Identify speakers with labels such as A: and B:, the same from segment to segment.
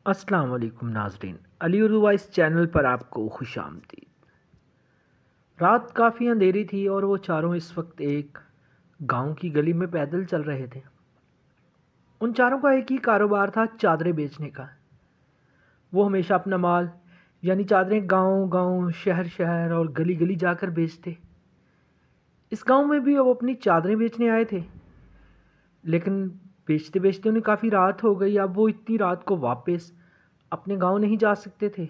A: السلام علیکم ناظرین، علی اردو وائس چینل پر آپ کو خوش آمدید۔ رات کافی اندھیری تھی اور وہ چاروں اس وقت ایک گاؤں کی گلی میں پیدل چل رہے تھے۔ ان چاروں کا ایک ہی کاروبار تھا، چادریں بیچنے کا۔ وہ ہمیشہ اپنا مال یعنی چادریں گاؤں گاؤں، شہر شہر اور گلی گلی جا کر بیچتے۔ اس گاؤں میں بھی وہ اپنی چادریں بیچنے آئے تھے، لیکن بیچتے بیچتے انہیں کافی رات ہو گئی۔ اب وہ اتنی رات کو واپس اپنے گاؤں نہیں جا سکتے تھے،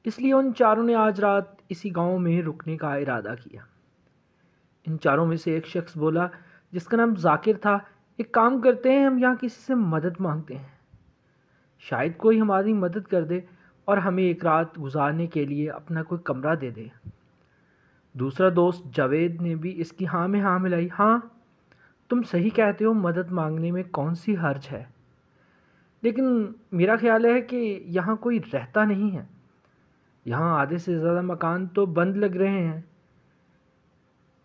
A: اس لیے ان چاروں نے آج رات اسی گاؤں میں رکنے کا ارادہ کیا۔ ان چاروں میں سے ایک شخص بولا، جس کا نام ذاکر تھا، ایک کام کرتے ہیں، ہم یہاں کسی سے مدد مانگتے ہیں، شاید کوئی ہماری مدد کر دے اور ہمیں ایک رات گزارنے کے لیے اپنا کوئی کمرہ دے دے۔ دوسرا دوست جاوید نے بھی اس کی ہاں میں ہاں ملائی۔ ہاں، تم صحیح کہتے ہو، مدد مانگنے میں کون سی حرج ہے، لیکن میرا خیال ہے کہ یہاں کوئی رہتا نہیں ہے، یہاں آدھے سے زیادہ مکان تو بند لگ رہے ہیں۔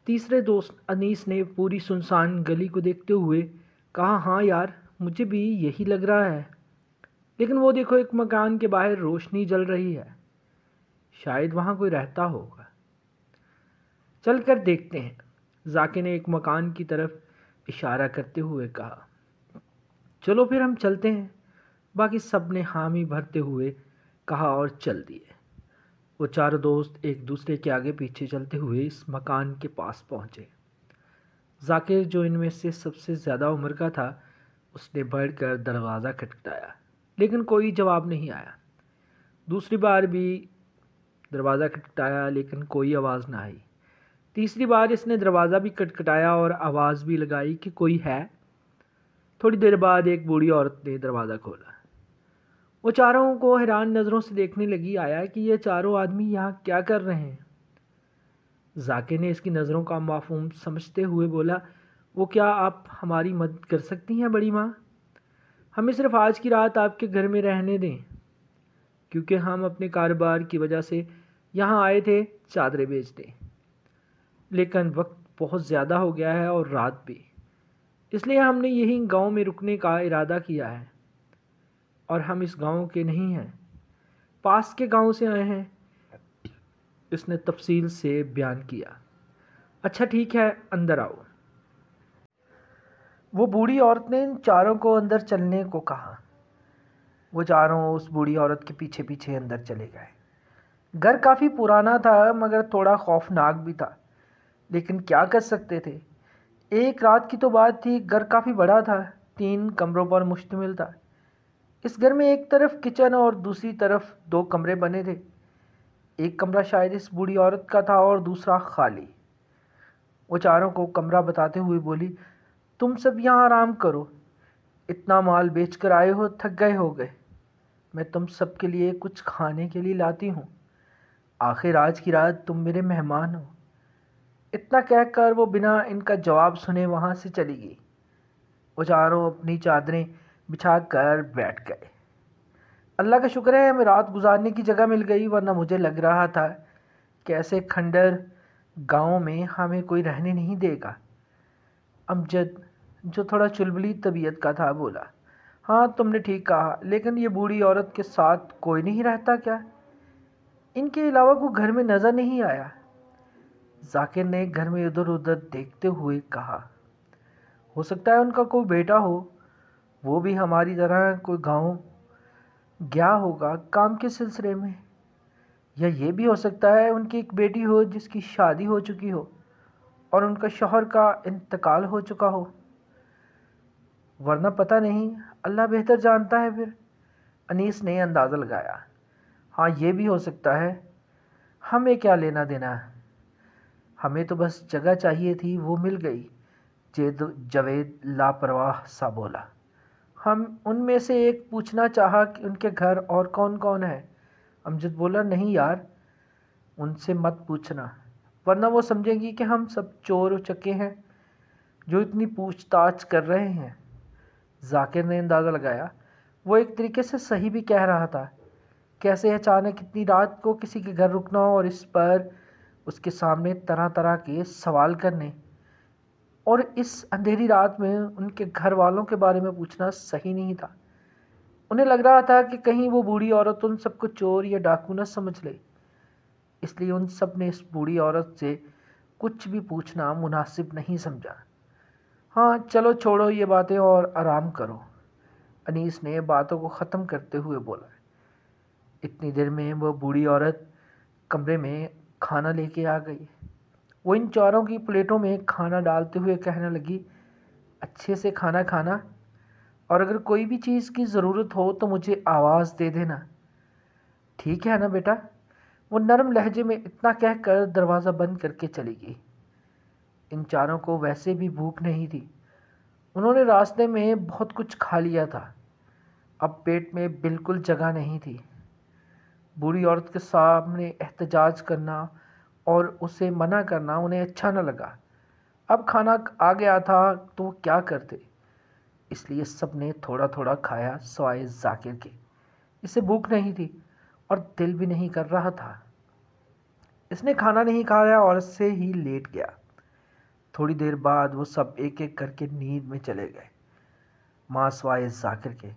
A: تیسرے دوست انیس نے پوری سنسان گلی کو دیکھتے ہوئے کہا، ہاں یار، مجھے بھی یہی لگ رہا ہے، لیکن وہ دیکھو، ایک مکان کے باہر روشنی جل رہی ہے، شاید وہاں کوئی رہتا ہوگا، چل کر دیکھتے ہیں۔ ذاکر نے ایک مکان کی طرف اشارہ کرتے ہوئے کہا۔ چلو پھر ہم چلتے ہیں، باقی سب نے حامی بھرتے ہوئے کہا اور چل دیے۔ وہ چاروں دوست ایک دوسرے کے آگے پیچھے چلتے ہوئے اس مکان کے پاس پہنچے۔ ذاکر، جو ان میں سے سب سے زیادہ عمر کا تھا، اس نے بڑھ کر دروازہ کھٹکھٹایا، لیکن کوئی جواب نہیں آیا۔ دوسری بار بھی دروازہ کھٹکھٹایا، لیکن کوئی آواز نہ آئی۔ تیسری بار اس نے دروازہ بھی کھٹکھٹایا اور آواز بھی لگائی کہ کوئی ہے۔ تھوڑی دیر بعد ایک بوڑھی عورت نے دروازہ کھولا۔ وہ چاروں کو حیران نظروں سے دیکھنے لگی، آیا کہ یہ چاروں آدمی یہاں کیا کر رہے ہیں۔ ذاکر نے اس کی نظروں کا مفہوم سمجھتے ہوئے بولا، وہ کیا آپ ہماری مدد کر سکتی ہیں بڑی ماں؟ ہمیں صرف آج کی رات آپ کے گھر میں رہنے دیں، کیونکہ ہم اپنے کاروبار کی وجہ سے یہاں آئے تھے چادریں بیچتے، لیکن وقت بہت زیادہ ہو گیا ہے اور رات بھی، اس لیے ہم نے یہی گاؤں میں رکنے کا ارادہ کیا ہے، اور ہم اس گاؤں کے نہیں ہیں، پاس کے گاؤں سے آئے ہیں۔ اس نے تفصیل سے بیان کیا۔ اچھا ٹھیک ہے، اندر آؤ۔ وہ بوڑھی عورت نے ان چاروں کو اندر چلنے کو کہا۔ وہ چاروں اس بوڑھی عورت کے پیچھے پیچھے اندر چلے گئے۔ گھر کافی پرانا تھا، مگر تھوڑا خوفناک بھی تھا، لیکن کیا کر سکتے تھے، ایک رات کی تو بات تھی۔ گھر کافی بڑا تھا، 3 کمروں پر مشتمل تھا۔ اس گھر میں ایک طرف کچن اور دوسری طرف 2 کمرے بنے تھے۔ ایک کمرہ شاید اس بوڑھی عورت کا تھا اور دوسرا خالی۔ وہ چاروں کو کمرہ بتاتے ہوئے بولی، تم سب یہاں آرام کرو، اتنا مال بیچ کر آئے ہو، تھک گئے ہوگے، میں تم سب کے لیے کچھ کھانے کے لیے لاتی ہوں، آخر آج کی رات تم میرے مہمان ہو۔ اتنا کہہ کر وہ بنا ان کا جواب سنے وہاں سے چلی گئی۔ وہ چاروں اپنی چادریں بچھا کر بیٹھ گئے۔ اللہ کا شکر ہے ہمیں رات گزارنے کی جگہ مل گئی، ورنہ مجھے لگ رہا تھا کہ ایسے کھنڈر گاؤں میں ہمیں کوئی رہنے نہیں دے گا۔ امجد، جو تھوڑا چلبلی طبیعت کا تھا، بولا، ہاں تم نے ٹھیک کہا، لیکن یہ بوڑھی عورت کے ساتھ کوئی نہیں رہتا کیا؟ ان کے علاوہ کوئی گھر میں نظر نہیں آیا۔ ذاکر نے گھر میں ادھر ادھر دیکھتے ہوئے کہا، ہو سکتا ہے ان کا کوئی بیٹا ہو، وہ بھی ہماری طرح کوئی گاؤں گیا ہوگا کام کے سلسلے میں، یا یہ بھی ہو سکتا ہے ان کی ایک بیٹی ہو جس کی شادی ہو چکی ہو اور ان کا شوہر کا انتقال ہو چکا ہو، ورنہ پتہ نہیں، اللہ بہتر جانتا ہے۔ پھر انیس نے اندازہ لگایا، ہاں یہ بھی ہو سکتا ہے، ہمیں کیا لینا دینا، ہمیں تو بس جگہ چاہیے تھی، وہ مل گئی۔ جاوید لاپرواہ سا بولا، ہم ان میں سے ایک پوچھنا چاہا کہ ان کے گھر اور کون کون ہے۔ امجد بولا، نہیں یار، ان سے مت پوچھنا، ورنہ وہ سمجھیں گی کہ ہم سب چور و چکے ہیں جو اتنی پوچھ تاچھ کر رہے ہیں۔ ذاکر نے اندازہ لگایا، وہ ایک طریقے سے صحیح بھی کہہ رہا تھا، کیسے اچانک اتنی رات کو کسی کے گھر رکنا اور اس پر اس کے سامنے طرح طرح کے سوال کرنے، اور اس اندھیری رات میں ان کے گھر والوں کے بارے میں پوچھنا صحیح نہیں تھا۔ انہیں لگ رہا تھا کہ کہیں وہ بوڑھی عورت ان سب کو چور یا ڈاکو نہ سمجھ لے، اس لیے ان سب نے اس بوڑھی عورت سے کچھ بھی پوچھنا مناسب نہیں سمجھا۔ ہاں چلو چھوڑو یہ باتیں اور آرام کرو، انیس نے باتوں کو ختم کرتے ہوئے بولا۔ اتنی دیر میں وہ بوڑھی عورت کمرے میں کھانا لے کے آ گئی۔ وہ ان چاروں کی پلیٹوں میں کھانا ڈالتے ہوئے کہنے لگی، اچھے سے کھانا کھانا، اور اگر کوئی بھی چیز کی ضرورت ہو تو مجھے آواز دے دینا، ٹھیک ہے نا بیٹا؟ وہ نرم لہجے میں اتنا کہہ کر دروازہ بند کر کے چلی گئی۔ ان چاروں کو ویسے بھی بھوک نہیں تھی، انہوں نے راستے میں بہت کچھ کھا لیا تھا، اب پیٹ میں بالکل جگہ نہیں تھی۔ بوڑھی عورت کے سامنے احتجاج کرنا اور اسے منع کرنا انہیں اچھا نہ لگا۔ اب کھانا آ گیا تھا تو وہ کیا کرتے، اس لیے سب نے تھوڑا تھوڑا کھایا سوائے ذاکر کے۔ اسے بھوک نہیں تھی اور دل بھی نہیں کر رہا تھا۔ اس نے کھانا نہیں کھایا اور سے ہی لیٹ گیا۔ تھوڑی دیر بعد وہ سب ایک ایک کر کے نیند میں چلے گئے، ماں سوائے ذاکر کے۔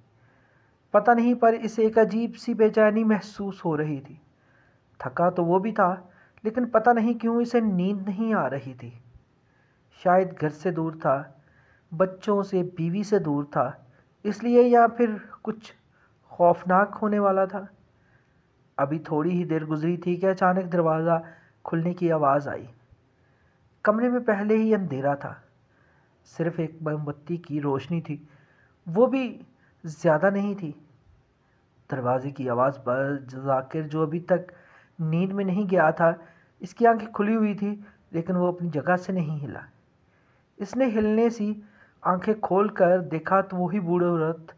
A: پتہ نہیں پر اسے ایک عجیب سی بے چینی محسوس ہو رہی تھی۔ تھکا تو وہ بھی تھا، لیکن پتہ نہیں کیوں اسے نیند نہیں آ رہی تھی۔ شاید گھر سے دور تھا، بچوں سے، بیوی سے دور تھا، اس لیے، یا پھر کچھ خوفناک ہونے والا تھا۔ ابھی تھوڑی ہی دیر گزری تھی کہ اچانک دروازہ کھلنے کی آواز آئی۔ کمرے میں پہلے ہی اندھیرا تھا، صرف ایک موم بتی کی روشنی تھی، وہ بھی زیادہ نہیں تھی۔ دروازے کی آواز پر ذاکر، جو ابھی تک نیند میں نہیں گیا تھا، اس کی آنکھیں کھلی ہوئی تھی لیکن وہ اپنی جگہ سے نہیں ہلا۔ اس نے ہلنے سی آنکھیں کھول کر دیکھا تو وہی بوڑھی عورت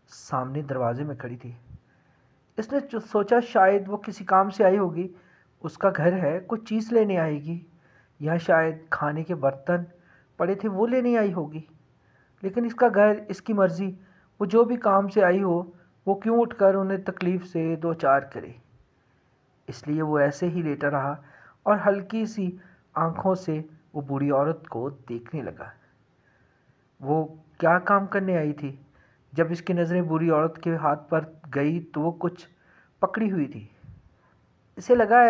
A: سامنے دروازے میں کھڑی تھی۔ اس نے سوچا شاید وہ کسی کام سے آئی ہوگی، اس کا گھر ہے، کچھ چیز لینے آئے گی، یا شاید کھانے کے برتن پڑے تھے وہ لینے آئی ہوگی۔ لیکن اس کا گھر، اس کی مرضی، وہ جو بھی کام سے آئی ہو وہ کیوں اٹھ کر انہیں تکلیف سے دو چار کرے۔ اس لیے وہ ایسے ہی لیٹا رہا اور ہلکی سی آنکھوں سے وہ بوڑھی عورت کو دیکھنے لگا۔ وہ کیا کام کرنے آئی تھی؟ جب اس کی نظریں بوڑھی عورت کے ہاتھ پر گئی تو وہ کچھ پکڑی ہوئی تھی۔ اسے لگا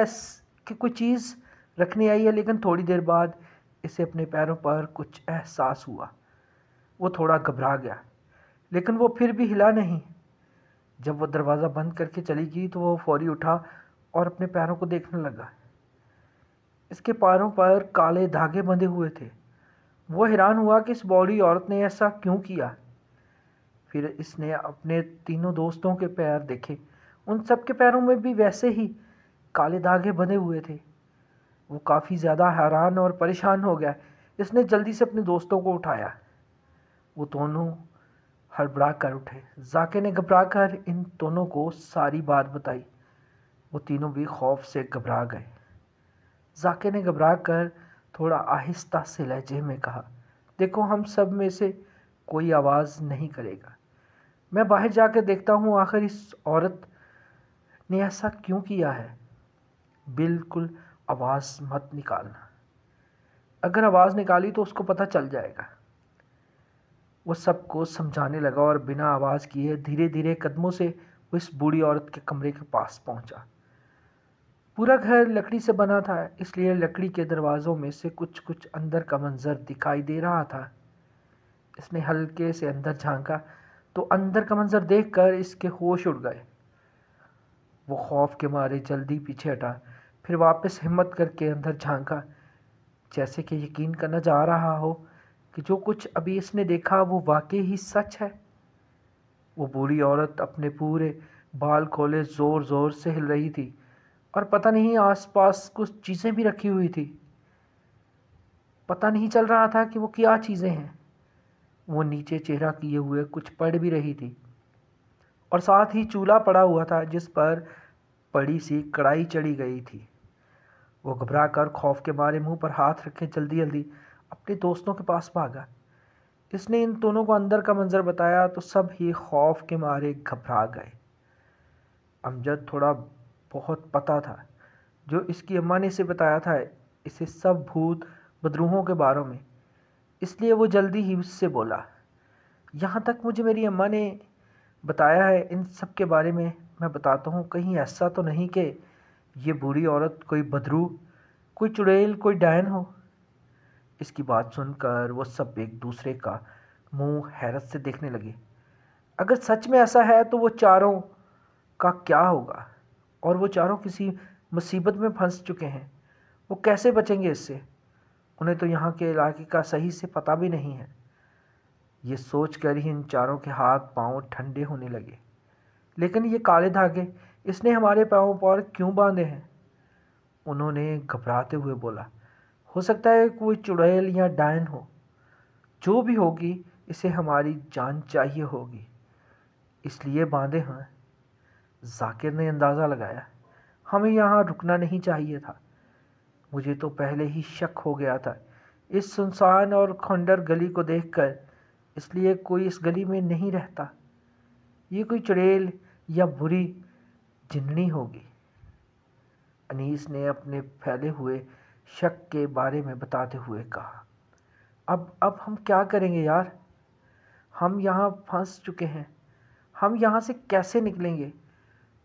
A: کہ کوئی چیز رکھنے آئی ہے، لیکن تھوڑی دیر بعد اسے اپنے پیروں پر کچھ احساس ہوا۔ وہ تھوڑا گھبرا گیا، لیکن وہ پھر بھی ہلا نہیں۔ جب وہ دروازہ بند کر کے چلی گئی تو وہ فوری اٹھا اور اپنے پیروں کو دیکھنے لگا۔ اس کے پیروں پر کالے دھاگے بندھے ہوئے تھے۔ وہ حیران ہوا کہ اس بوڑھی عورت نے ایسا کیوں کیا۔ پھر اس نے اپنے تینوں دوستوں کے پیر دیکھے، ان سب کے پیروں میں بھی ویسے ہی کالے دھاگے بندھے ہوئے تھے۔ وہ کافی زیادہ حیران اور پریشان ہو گیا۔ اس نے جلدی سے اپنے دوستوں کو اٹھایا۔ وہ دونوں ہڑبڑا کر اٹھے۔ ذاکر نے گھبرا کر ان دونوں کو ساری بات بتائی۔ وہ تینوں بھی خوف سے گھبرا گئے۔ ذاکر نے گھبرا کر تھوڑا آہستہ سے لہجے میں کہا، دیکھو ہم سب میں سے کوئی آواز نہیں کرے گا، میں باہر جا کے دیکھتا ہوں آخر اس عورت نے ایسا کیوں کیا ہے۔ بالکل آواز مت نکالنا، اگر آواز نکالی تو اس کو پتہ چل جائے گا۔ وہ سب کو سمجھانے لگا اور بنا آواز کیے دھیرے دھیرے قدموں سے وہ اس بوڑھی عورت کے کمرے کے پاس پہنچا۔ پورا گھر لکڑی سے بنا تھا، اس لیے لکڑی کے دروازوں میں سے کچھ اندر کا منظر دکھائی دے رہا تھا۔ اس نے ہلکے سے اندر جھانکا تو اندر کا منظر دیکھ کر اس کے ہوش اڑ گئے۔ وہ خوف کے مارے جلدی پیچھے ہٹا، پھر واپس ہمت کر کے اندر جھانکا، جیسے کہ یقین کرنا چاہ رہا ہو کہ جو کچھ ابھی اس نے دیکھا وہ واقعی ہی سچ ہے۔ وہ بوڑھی عورت اپنے پورے بال کھولے زور زور سے ہل رہی تھی اور پتہ نہیں آس پاس کچھ چیزیں بھی رکھی ہوئی تھی۔ پتہ نہیں چل رہا تھا کہ وہ کیا چیزیں ہیں۔ وہ نیچے چہرہ کیے ہوئے کچھ پڑھ بھی رہی تھی اور ساتھ ہی چولہا پڑا ہوا تھا جس پر بڑی سی کڑائی چڑھی گئی تھی۔ وہ گھبرا کر خوف کے مارے منہ پر ہاتھ رکھے جلدی جلدی اپنے دوستوں کے پاس بھاگا۔ اس نے ان دونوں کو اندر کا منظر بتایا تو سب ہی خوف کے مارے گھبرا گئے۔ امجد تھوڑا بہت پتہ تھا جو اس کی اماں نے اسے بتایا تھا، اسے سب بھوت بدروحوں کے بارے میں، اس لیے وہ جلدی ہی اس سے بولا، یہاں تک مجھے میری اماں نے بتایا ہے ان سب کے بارے میں بتاتا ہوں، کہیں ایسا تو نہیں کہ یہ بوڑھی عورت کوئی بدرو، کوئی چڑیل، کوئی ڈائن ہو۔ اس کی بات سن کر وہ سب ایک دوسرے کا منہ حیرت سے دیکھنے لگے۔ اگر سچ میں ایسا ہے تو وہ چاروں کا کیا ہوگا؟ اور وہ چاروں کسی مصیبت میں پھنس چکے ہیں، وہ کیسے بچیں گے اس سے؟ انہیں تو یہاں کے علاقے کا صحیح سے پتہ بھی نہیں ہے۔ یہ سوچ کر ہی ان چاروں کے ہاتھ پاؤں ٹھنڈے ہونے لگے۔ لیکن یہ کالے دھاگے اس نے ہمارے پاؤں پر کیوں باندھے ہیں؟ انہوں نے گھبراتے ہوئے بولا۔ ہو سکتا ہے کوئی چڑیل یا ڈائن ہو، جو بھی ہوگی اسے ہماری جان چاہیے ہوگی، اس لیے باندھے ہیں۔ ذاکر نے اندازہ لگایا، ہمیں یہاں رکنا نہیں چاہیے تھا۔ مجھے تو پہلے ہی شک ہو گیا تھا اس سنسان اور کھنڈر گلی کو دیکھ کر، اس لیے کوئی اس گلی میں نہیں رہتا۔ یہ کوئی چڑیل یا بری جننی ہوگی۔ انیس نے اپنے پھیلے ہوئے شک کے بارے میں بتاتے ہوئے کہا۔ اب ہم کیا کریں گے یار؟ ہم یہاں پھنس چکے ہیں، ہم یہاں سے کیسے نکلیں گے؟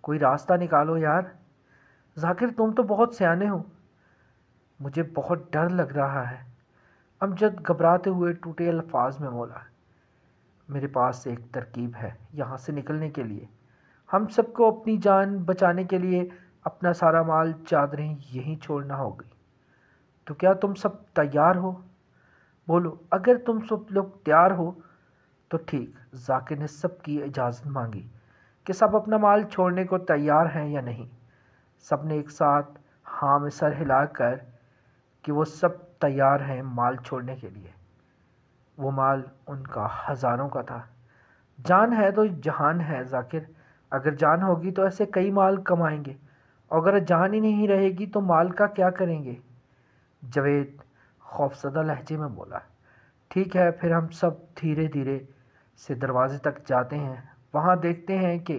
A: کوئی راستہ نکالو یار۔ ذاکر تم تو بہت سیانے ہو، مجھے بہت ڈر لگ رہا ہے۔ امجد گھبراتے ہوئے ٹوٹے الفاظ میں بولا۔ میرے پاس ایک ترکیب ہے یہاں سے نکلنے کے لیے۔ ہم سب کو اپنی جان بچانے کے لیے اپنا سارا مال، چادریں یہیں چھوڑنا ہوگی۔ تو کیا تم سب تیار ہو؟ بولو، اگر تم سب لوگ تیار ہو تو ٹھیک۔ ذاکر نے سب کی اجازت مانگی کہ سب اپنا مال چھوڑنے کو تیار ہیں یا نہیں۔ سب نے ایک ساتھ ہاں میں سر ہلا کر کہ وہ سب تیار ہیں مال چھوڑنے کے لیے۔ وہ مال ان کا ہزاروں کا تھا۔ جان ہے تو جہان ہے ذاکر، اگر جان ہوگی تو ایسے کئی مال کمائیں گے، اور اگر جان ہی نہیں رہے گی تو مال کا کیا کریں گے؟ جاوید خوفزدہ لہجے میں بولا۔ ٹھیک ہے، پھر ہم سب دھیرے دھیرے سے دروازے تک جاتے ہیں، وہاں دیکھتے ہیں کہ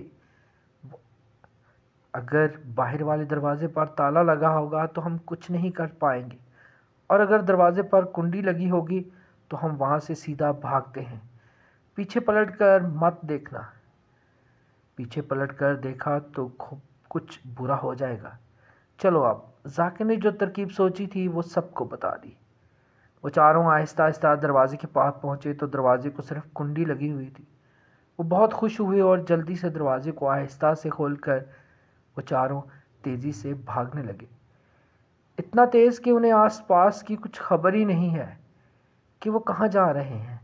A: اگر باہر والے دروازے پر تالا لگا ہوگا تو ہم کچھ نہیں کر پائیں گے، اور اگر دروازے پر کنڈی لگی ہوگی تو ہم وہاں سے سیدھا بھاگتے ہیں۔ پیچھے پلٹ کر مت دیکھنا۔ پیچھے پلٹ کر دیکھا تو کچھ برا ہو جائے گا۔ چلو اب۔ ذاکر نے جو ترکیب سوچی تھی وہ سب کو بتا دی۔ وہ چاروں آہستہ آہستہ دروازے کے پاس پہنچے تو دروازے کو صرف کنڈی لگی ہوئی تھی۔ وہ بہت خوش ہوئے اور جلدی سے دروازے کو آہستہ سے کھول کر وہ چاروں تیزی سے بھاگنے لگے، اتنا تیز کہ انہیں آس پاس کی کچھ خبر ہی نہیں ہے کہ وہ کہاں جا رہے ہیں۔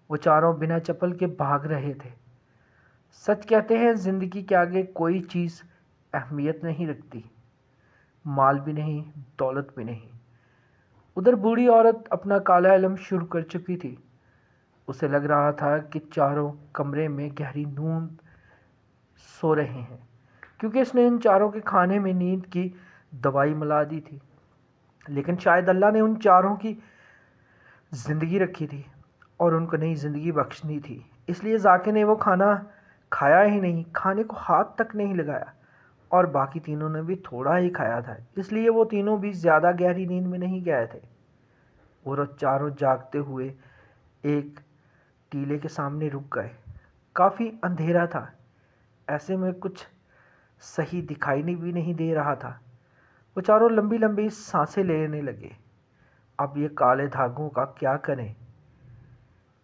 A: وہ چاروں بنا چپل کے بھاگ رہے تھے۔ سچ کہتے ہیں زندگی کے آگے کوئی چیز اہمیت نہیں رکھتی، مال بھی نہیں، دولت بھی نہیں۔ ادھر بوڑھی عورت اپنا کالا علم شروع کر چکی تھی۔ اسے لگ رہا تھا کہ چاروں کمرے میں گہری نیند سو رہے ہیں، کیونکہ اس نے ان چاروں کے کھانے میں نیند کی دوائی ملا دی تھی۔ لیکن شاید اللہ نے ان چاروں کی زندگی رکھی تھی اور ان کو نئی زندگی بخشنی تھی، اس لیے ذاکر نے وہ کھانا کھایا ہی نہیں، کھانے کو ہاتھ تک نہیں لگایا، اور باقی تینوں نے بھی تھوڑا ہی کھایا تھا، اس لیے وہ تینوں بھی زیادہ گہری نیند میں نہیں گئے تھے۔ وہ چاروں جاگتے ہوئے ایک ٹیلے کے سامنے رک گئے۔ کافی اندھیرا تھا، ایسے میں کچھ صحیح دکھائی بھی نہیں دے رہا تھا۔ وہ چاروں لمبی لمبی سانسیں لینے لگے۔ اب یہ کالے دھاگوں کا کیا کریں؟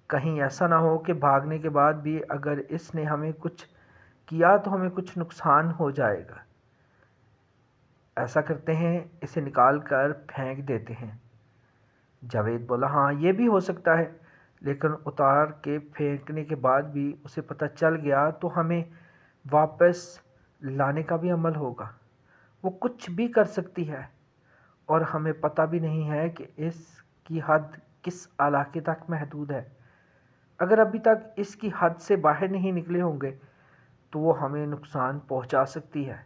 A: کہیں ایسا نہ ہو کہ بھاگنے کے بعد بھی اگر اس نے ہمیں کچھ کیا تو ہمیں کچھ نقصان ہو جائے گا۔ ایسا کرتے ہیں، اسے نکال کر پھینک دیتے ہیں۔ جاوید بولا، ہاں یہ بھی ہو سکتا ہے، لیکن اتار کے پھینکنے کے بعد بھی اسے پتہ چل گیا تو ہمیں واپس لانے کا بھی عمل ہوگا۔ وہ کچھ بھی کر سکتی ہے، اور ہمیں پتہ بھی نہیں ہے کہ اس کی حد کس علاقے تک محدود ہے۔ اگر ابھی تک اس کی حد سے باہر نہیں نکلے ہوں گے تو وہ ہمیں نقصان پہنچا سکتی ہے۔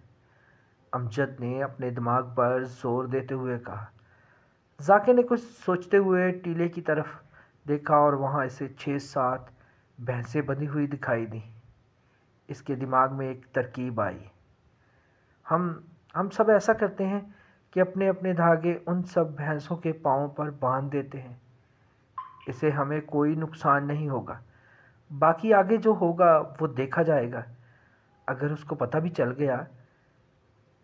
A: امجد نے اپنے دماغ پر زور دیتے ہوئے کہا۔ ذاکر نے کچھ سوچتے ہوئے ٹیلے کی طرف دیکھا اور وہاں اسے 6-7 بھینسیں بندھی ہوئی دکھائی دیں۔ اس کے دماغ میں ایک ترکیب آئی۔ ہم سب ایسا کرتے ہیں کہ اپنے اپنے دھاگے ان سب بھینسوں کے پاؤں پر باندھ دیتے ہیں، اسے ہمیں کوئی نقصان نہیں ہوگا۔ باقی آگے جو ہوگا وہ دیکھا جائے گا۔ اگر اس کو پتہ بھی چل گیا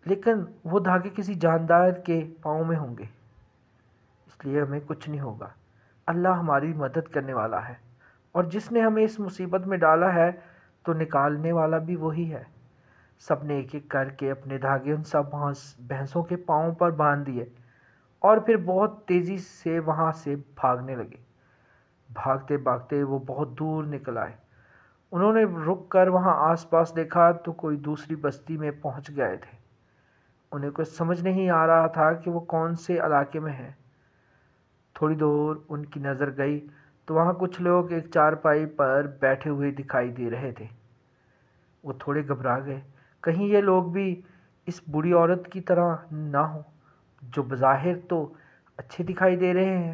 A: لیکن وہ دھاگے کسی جاندار کے پاؤں میں ہوں گے، اس لیے ہمیں کچھ نہیں ہوگا۔ اللہ ہماری مدد کرنے والا ہے، اور جس نے ہمیں اس مصیبت میں ڈالا ہے تو نکالنے والا بھی وہی ہے۔ سب نے ایک ایک کر کے اپنے دھاگے ان سب بھینسوں کے پاؤں پر باندھ دیے اور پھر بہت تیزی سے وہاں سے بھاگنے لگے۔ بھاگتے بھاگتے وہ بہت دور نکل آئے۔ انہوں نے رک کر وہاں آس پاس دیکھا تو کوئی دوسری بستی میں پہنچ گئے تھے۔ انہیں کچھ سمجھ نہیں آ رہا تھا کہ وہ کون سے علاقے میں ہیں۔ تھوڑی دور ان کی نظر گئی تو وہاں کچھ لوگ ایک چارپائی پر بیٹھے ہوئے دکھائی دے رہے تھے۔ وہ تھوڑے گھبرا گئے، کہیں یہ لوگ بھی اس بوڑھی عورت کی طرح نہ ہوں جو بظاہر تو اچھے دکھائی دے رہے ہیں،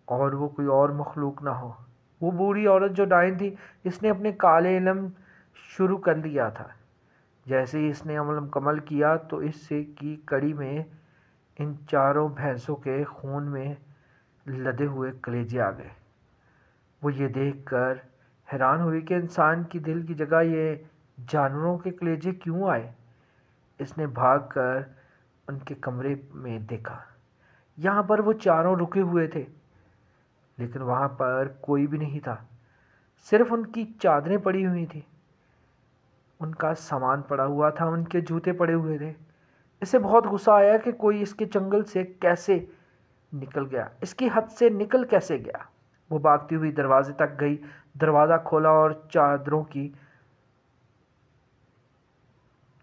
A: اور وہ کوئی اور مخلوق نہ ہو۔ وہ بوڑھی عورت جو ڈائن تھی، اس نے اپنے کالے علم شروع کر لیا تھا۔ جیسے ہی اس نے عمل مکمل کیا تو اس سے کی کڑی میں ان چاروں بھینسوں کے خون میں لدے ہوئے کلیجے آ گئے۔ وہ یہ دیکھ کر حیران ہوئی کہ انسان کی دل کی جگہ یہ جانوروں کے کلیجے کیوں آئے۔ اس نے بھاگ کر ان کے کمرے میں دیکھا، یہاں پر وہ چاروں رکے ہوئے تھے، لیکن وہاں پر کوئی بھی نہیں تھا، صرف ان کی چادریں پڑی ہوئی تھیں، ان کا سامان پڑا ہوا تھا، ان کے جوتے پڑے ہوئے تھے۔ اسے بہت غصہ آیا کہ کوئی اس کے چنگل سے کیسے نکل گیا، اس کی حد سے نکل کیسے گیا۔ وہ بھاگتی ہوئی دروازے تک گئی، دروازہ کھولا اور چادروں کی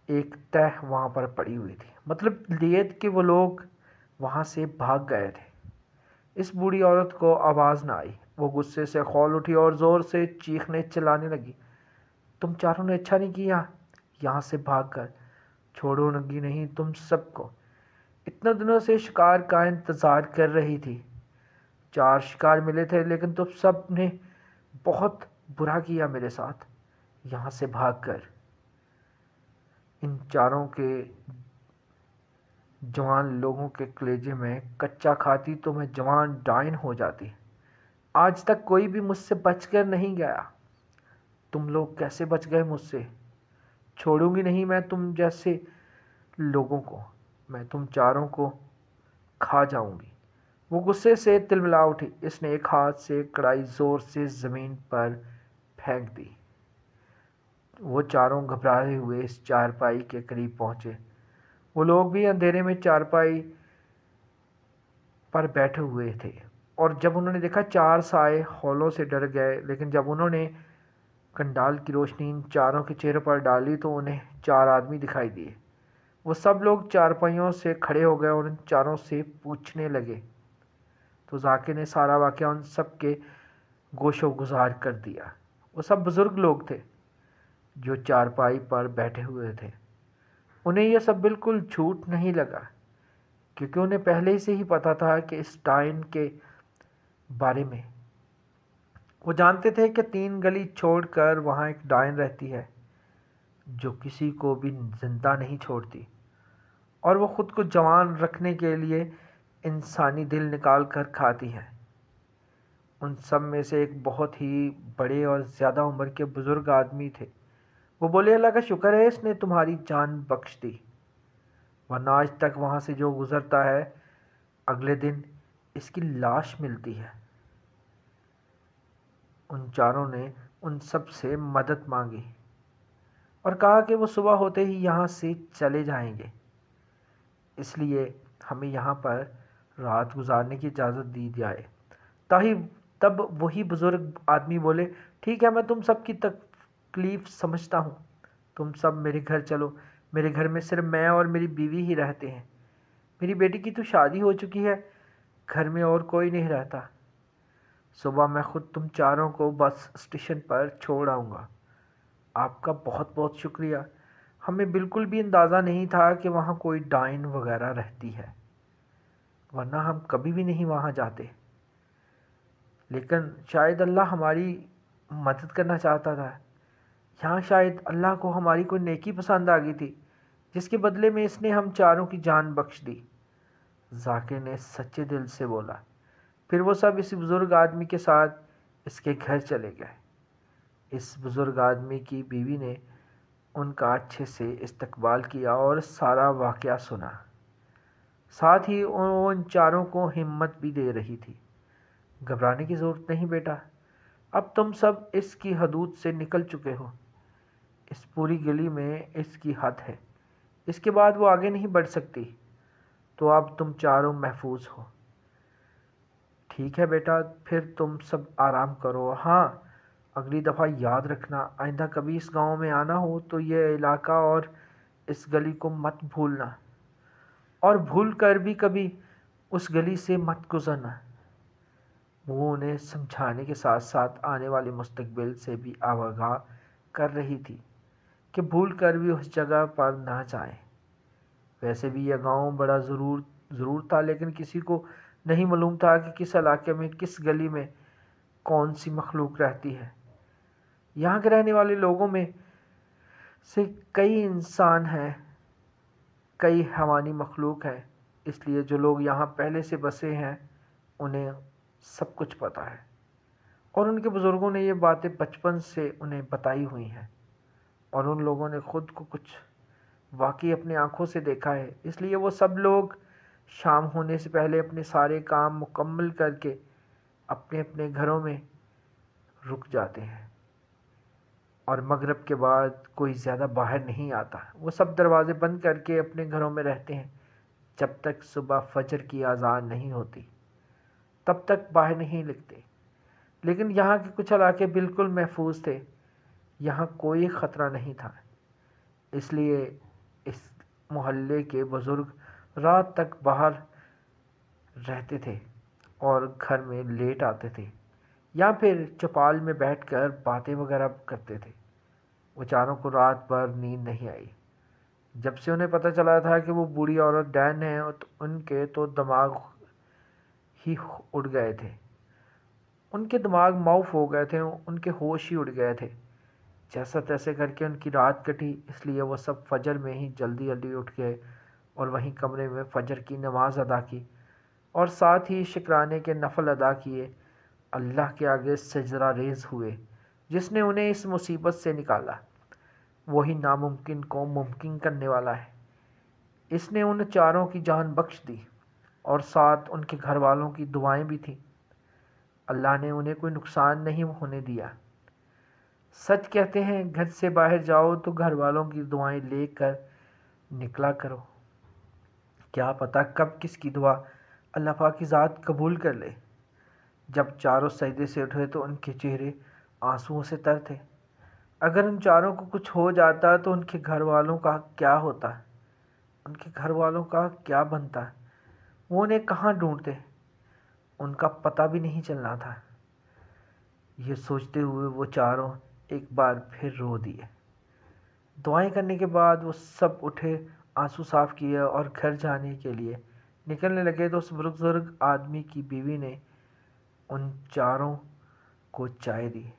A: ایک تہہ وہاں پر پڑی ہوئی تھی، مطلب لیت کہ وہ لوگ وہاں سے بھاگ گئے تھے۔ اس بوڑھی عورت کو آواز نہ آئی، وہ غصے سے کھول اٹھی اور زور سے چیخنے چلانے لگی، تم چاروں نے اچھا نہیں کیا یہاں سے بھاگ کر، چھوڑو گی نہیں تم سب کو، اتنے دنوں سے شکار کا انتظار کر رہی تھی، 4 شکار ملے تھے لیکن تم سب نے بہت برا کیا میرے ساتھ یہاں سے بھاگ کر۔ ان چاروں کے جوان لوگوں کے کلیجے میں کچا کھاتی تو میں جوان ڈائن ہو جاتی۔ آج تک کوئی بھی مجھ سے بچ کر نہیں گیا، تم لوگ کیسے بچ گئے مجھ سے؟ چھوڑوں گی نہیں میں تم جیسے لوگوں کو، میں تم چاروں کو کھا جاؤں گی۔ وہ غصے سے تلملا اٹھی، اس نے ایک ہاتھ سے کڑائی زور سے زمین پر پھینک دی۔ وہ چاروں گھبرائے ہوئے اس چارپائی کے قریب پہنچے۔ وہ لوگ بھی اندھیرے میں چارپائی پر بیٹھے ہوئے تھے، اور جب انہوں نے دیکھا 4 سائے ہولوں سے ڈر گئے، لیکن جب انہوں نے کنڈال کی روشنی ان چاروں کے چہروں پر ڈالی تو انہیں 4 آدمی دکھائی دیے۔ وہ سب لوگ چارپائیوں سے کھڑے ہو گئے اور ان چاروں سے پوچھنے لگے تو ذاکر نے سارا واقعہ ان سب کے گوش و گزار کر دیا۔ وہ سب بزرگ لوگ تھے جو چارپائی پر بیٹھے ہوئے تھے۔ انہیں یہ سب بالکل جھوٹ نہیں لگا، کیونکہ انہیں پہلے سے ہی پتا تھا کہ اس ڈائن کے بارے میں۔ وہ جانتے تھے کہ 3 گلی چھوڑ کر وہاں ایک ڈائن رہتی ہے جو کسی کو بھی زندہ نہیں چھوڑتی، اور وہ خود کو جوان رکھنے کے لیے انسانی دل نکال کر کھاتی ہے۔ ان سب میں سے ایک بہت ہی بڑے اور زیادہ عمر کے بزرگ آدمی تھے۔ وہ بولے، اللہ کا شکر ہے اس نے تمہاری جان بخش دی، ورنہ آج تک وہاں سے جو گزرتا ہے اگلے دن اس کی لاش ملتی ہے۔ ان چاروں نے ان سب سے مدد مانگی اور کہا کہ وہ صبح ہوتے ہی یہاں سے چلے جائیں گے، اس لیے ہمیں یہاں پر رات گزارنے کی اجازت دی جائے۔ تب وہی بزرگ آدمی بولے، ٹھیک ہے، میں تم سب کی تکلیف سمجھتا ہوں، تم سب میرے گھر چلو، میرے گھر میں صرف میں اور میری بیوی ہی رہتے ہیں، میری بیٹی کی تو شادی ہو چکی ہے، گھر میں اور کوئی نہیں رہتا۔ صبح میں خود تم چاروں کو بس اسٹیشن پر چھوڑ آؤں گا۔ آپ کا بہت بہت شکریہ، ہمیں بالکل بھی اندازہ نہیں تھا کہ وہاں کوئی ڈائن وغیرہ رہتی ہے، ورنہ ہم کبھی بھی نہیں وہاں جاتے، لیکن شاید اللہ ہماری مدد کرنا چاہتا تھا، یہاں شاید اللہ کو ہماری کوئی نیکی پسند آ گئی تھی، جس کے بدلے میں اس نے ہم چاروں کی جان بخش دی۔ ذاکر نے سچے دل سے بولا۔ پھر وہ سب اس بزرگ آدمی کے ساتھ اس کے گھر چلے گئے۔ اس بزرگ آدمی کی بیوی نے ان کا اچھے سے استقبال کیا اور سارا واقعہ سنا، ساتھ ہی وہ ان چاروں کو ہمت بھی دے رہی تھی۔ گھبرانے کی ضرورت نہیں بیٹا، اب تم سب اس کی حدود سے نکل چکے ہو، اس پوری گلی میں اس کی حد ہے، اس کے بعد وہ آگے نہیں بڑھ سکتی، تو اب تم چاروں محفوظ ہو۔ ٹھیک ہے بیٹا، پھر تم سب آرام کرو۔ ہاں، اگلی دفعہ یاد رکھنا، آئندہ کبھی اس گاؤں میں آنا ہو تو یہ علاقہ اور اس گلی کو مت بھولنا، اور بھول کر بھی کبھی اس گلی سے مت گزرنا۔ وہ انہیں سمجھانے کے ساتھ ساتھ آنے والے مستقبل سے بھی آگاہ کر رہی تھی کہ بھول کر بھی اس جگہ پر نہ جائیں۔ ویسے بھی یہ گاؤں بڑا ضرور تھا، لیکن کسی کو نہیں معلوم تھا کہ کس علاقے میں، کس گلی میں کون سی مخلوق رہتی ہے۔ یہاں کے رہنے والے لوگوں میں سے کئی انسان ہیں، کئی حیوانی مخلوق ہیں، اس لیے جو لوگ یہاں پہلے سے بسے ہیں انہیں سب کچھ پتہ ہے، اور ان کے بزرگوں نے یہ باتیں بچپن سے انہیں بتائی ہوئی ہیں، اور ان لوگوں نے خود کو کچھ واقعی اپنی آنکھوں سے دیکھا ہے۔ اس لیے وہ سب لوگ شام ہونے سے پہلے اپنے سارے کام مکمل کر کے اپنے اپنے گھروں میں رک جاتے ہیں، اور مغرب کے بعد کوئی زیادہ باہر نہیں آتا۔ وہ سب دروازے بند کر کے اپنے گھروں میں رہتے ہیں جب تک صبح فجر کی اذان نہیں ہوتی، تب تک باہر نہیں نکلتے۔ لیکن یہاں کے کچھ علاقے بالکل محفوظ تھے، یہاں کوئی خطرہ نہیں تھا، اس لیے اس محلے کے بزرگ رات تک باہر رہتے تھے اور گھر میں لیٹ آتے تھے، یا پھر چوپال میں بیٹھ کر باتیں وغیرہ کرتے تھے۔ وہ چاروں کو رات بھر نیند نہیں آئی۔ جب سے انہیں پتہ چلا تھا کہ وہ بوڑھی عورت ڈین ہے، تو ان کے تو دماغ ہی اڑ گئے تھے، ان کے دماغ معاف ہو گئے تھے، ان کے ہوش ہی اڑ گئے تھے۔ جیسا تیسے کر کے ان کی رات کٹی، اس لیے وہ سب فجر میں ہی جلدی جلدی اٹھ گئے اور وہیں کمرے میں فجر کی نماز ادا کی، اور ساتھ ہی شکرانے کے نفل ادا کیے۔ اللہ کے آگے سجدہ ریز ہوئے، جس نے انہیں اس مصیبت سے نکالا۔ وہی ناممکن کو ممکن کرنے والا ہے۔ اس نے ان چاروں کی جان بخش دی، اور ساتھ ان کے گھر والوں کی دعائیں بھی تھیں۔ اللہ نے انہیں کوئی نقصان نہیں ہونے دیا۔ سچ کہتے ہیں، گھر سے باہر جاؤ تو گھر والوں کی دعائیں لے کر نکلا کرو، کیا پتہ کب کس کی دعا اللہ پاک کی ذات قبول کر لے۔ جب چاروں سجدے سے اٹھے تو ان کے چہرے آنسوؤں سے تر تھے۔ اگر ان چاروں کو کچھ ہو جاتا تو ان کے گھر والوں کا کیا ہوتا، ان کے گھر والوں کا کیا بنتا، وہ انہیں کہاں ڈھونڈتے، ان کا پتہ بھی نہیں چلنا تھا۔ یہ سوچتے ہوئے وہ چاروں ایک بار پھر رو دیے۔ دعائیں کرنے کے بعد وہ سب اٹھے، آنسو صاف کیے اور گھر جانے کے لیے نکلنے لگے تو اس بزرگ آدمی کی بیوی نے ان چاروں کو چائے دی۔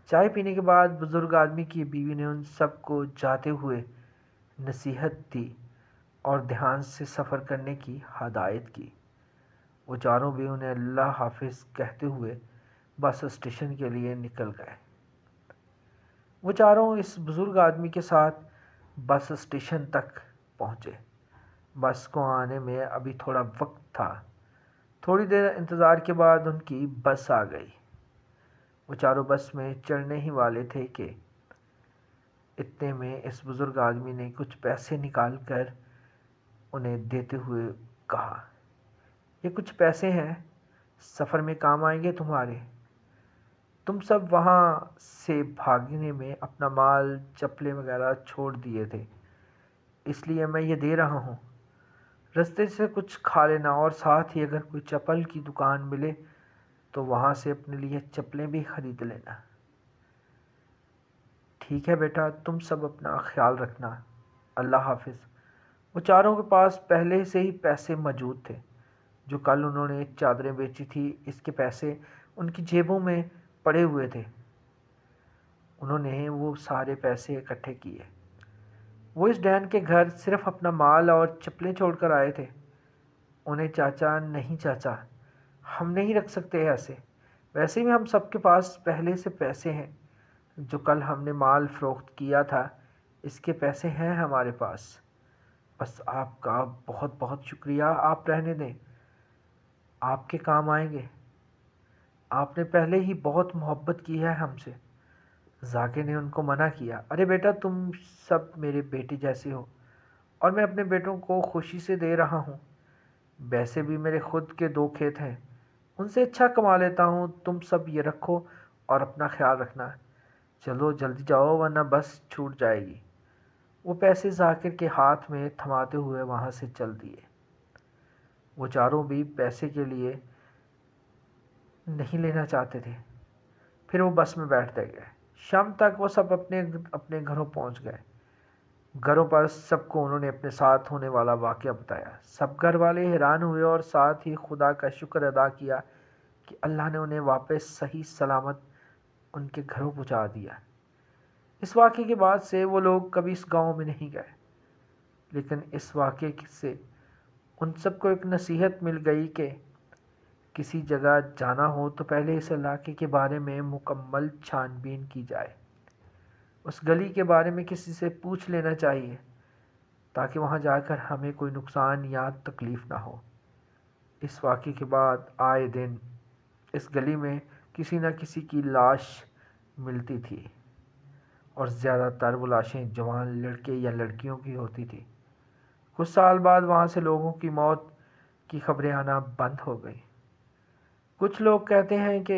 A: چائے پینے کے بعد بزرگ آدمی کی بیوی نے ان سب کو جاتے ہوئے نصیحت دی اور دھیان سے سفر کرنے کی ہدایت کی۔ وہ چاروں بھی انہیں اللہ حافظ کہتے ہوئے بس اسٹیشن کے لیے نکل گئے۔ وہ چاروں اس بزرگ آدمی کے ساتھ بس اسٹیشن تک پہنچے۔ بس کو آنے میں ابھی تھوڑا وقت تھا۔ تھوڑی دیر انتظار کے بعد ان کی بس آ گئی۔ وہ چاروں بس میں چڑھنے ہی والے تھے کہ اتنے میں اس بزرگ آدمی نے کچھ پیسے نکال کر انہیں دیتے ہوئے کہا، یہ کچھ پیسے ہیں، سفر میں کام آئیں گے تمہارے۔ تم سب وہاں سے بھاگنے میں اپنا مال، چپلیں وغیرہ چھوڑ دیے تھے، اس لیے میں یہ دے رہا ہوں۔ رستے سے کچھ کھا لینا، اور ساتھ ہی اگر کوئی چپل کی دکان ملے تو وہاں سے اپنے لیے چپلیں بھی خرید لینا۔ ٹھیک ہے بیٹا، تم سب اپنا خیال رکھنا، اللہ حافظ۔ وہ چاروں کے پاس پہلے سے ہی پیسے موجود تھے، جو کل انہوں نے چادریں بیچی تھی، اس کے پیسے ان کی جیبوں میں پڑے ہوئے تھے۔ انہوں نے وہ سارے پیسے اکٹھے کیے۔ وہ اس ڈین کے گھر صرف اپنا مال اور چپلیں چھوڑ کر آئے تھے۔ انہیں چاچا، نہیں چاچا، ہم نہیں رکھ سکتے ایسے، ویسے بھی ہم سب کے پاس پہلے سے پیسے ہیں، جو کل ہم نے مال فروخت کیا تھا اس کے پیسے ہیں ہمارے پاس، بس آپ کا بہت بہت شکریہ، آپ رہنے دیں، آپ کے کام آئیں گے، آپ نے پہلے ہی بہت محبت کی ہے ہم سے۔ ذاکر نے ان کو منع کیا، ارے بیٹا تم سب میرے بیٹے جیسے ہو اور میں اپنے بیٹوں کو خوشی سے دے رہا ہوں، ویسے بھی میرے خود کے 2 کھیت ہیں، ان سے اچھا کما لیتا ہوں، تم سب یہ رکھو اور اپنا خیال رکھنا، چلو جلدی جاؤ ورنہ بس چھوٹ جائے گی۔ وہ پیسے ذاکر کے ہاتھ میں تھماتے ہوئے وہاں سے چل دیے۔ وہ چاروں بھی پیسے کے لیے نہیں لینا چاہتے تھے۔ پھر وہ بس میں بیٹھتے گئے۔ شام تک وہ سب اپنے گھروں پہنچ گئے۔ گھروں پر سب کو انہوں نے اپنے ساتھ ہونے والا واقعہ بتایا۔ سب گھر والے حیران ہوئے اور ساتھ ہی خدا کا شکر ادا کیا کہ اللہ نے انہیں واپس صحیح سلامت ان کے گھروں پہنچا دیا۔ اس واقعے کے بعد سے وہ لوگ کبھی اس گاؤں میں نہیں گئے، لیکن اس واقعے سے ان سب کو ایک نصیحت مل گئی کہ کسی جگہ جانا ہو تو پہلے اس علاقے کے بارے میں مکمل چھان بین کی جائے، اس گلی کے بارے میں کسی سے پوچھ لینا چاہیے تاکہ وہاں جا کر ہمیں کوئی نقصان یا تکلیف نہ ہو۔ اس واقعے کے بعد آئے دن اس گلی میں کسی نہ کسی کی لاش ملتی تھی اور زیادہ تر وہ لاشیں جوان لڑکے یا لڑکیوں کی ہوتی تھی۔ کچھ سال بعد وہاں سے لوگوں کی موت کی خبریں آنا بند ہو گئی۔ کچھ لوگ کہتے ہیں کہ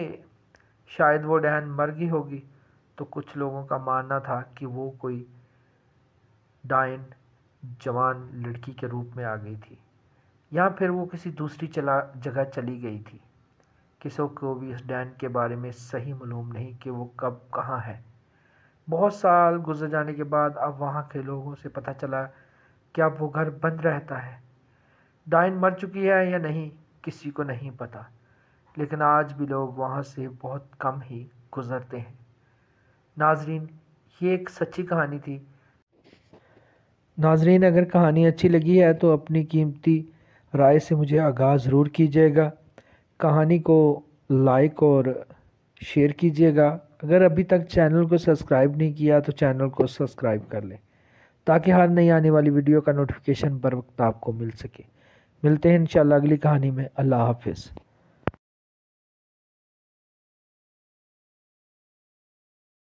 A: شاید وہ ڈین مر گئی ہوگی، تو کچھ لوگوں کا ماننا تھا کہ وہ کوئی ڈائن جوان لڑکی کے روپ میں آ گئی تھی، یا پھر وہ کسی دوسری جگہ چلی گئی تھی۔ کسی کو بھی اس ڈین کے بارے میں صحیح معلوم نہیں کہ وہ کب کہاں ہے۔ بہت سال گزر جانے کے بعد اب وہاں کے لوگوں سے پتہ چلا کہ اب وہ گھر بند رہتا ہے۔ ڈائن مر چکی ہے یا نہیں کسی کو نہیں پتہ، لیکن آج بھی لوگ وہاں سے بہت کم ہی گزرتے ہیں۔ ناظرین، یہ ایک سچی کہانی تھی۔ ناظرین، اگر کہانی اچھی لگی ہے تو اپنی قیمتی رائے سے مجھے آگاہ ضرور کیجیے گا۔ کہانی کو لائک اور شیئر کیجیے گا۔ اگر ابھی تک چینل کو سبسکرائب نہیں کیا تو چینل کو سبسکرائب کر لیں تاکہ ہر نئی آنے والی ویڈیو کا نوٹیفیکیشن بر وقت آپ کو مل سکے۔ ملتے ہیں انشاءاللہ اگلی کہانی میں۔ اللہ حافظ۔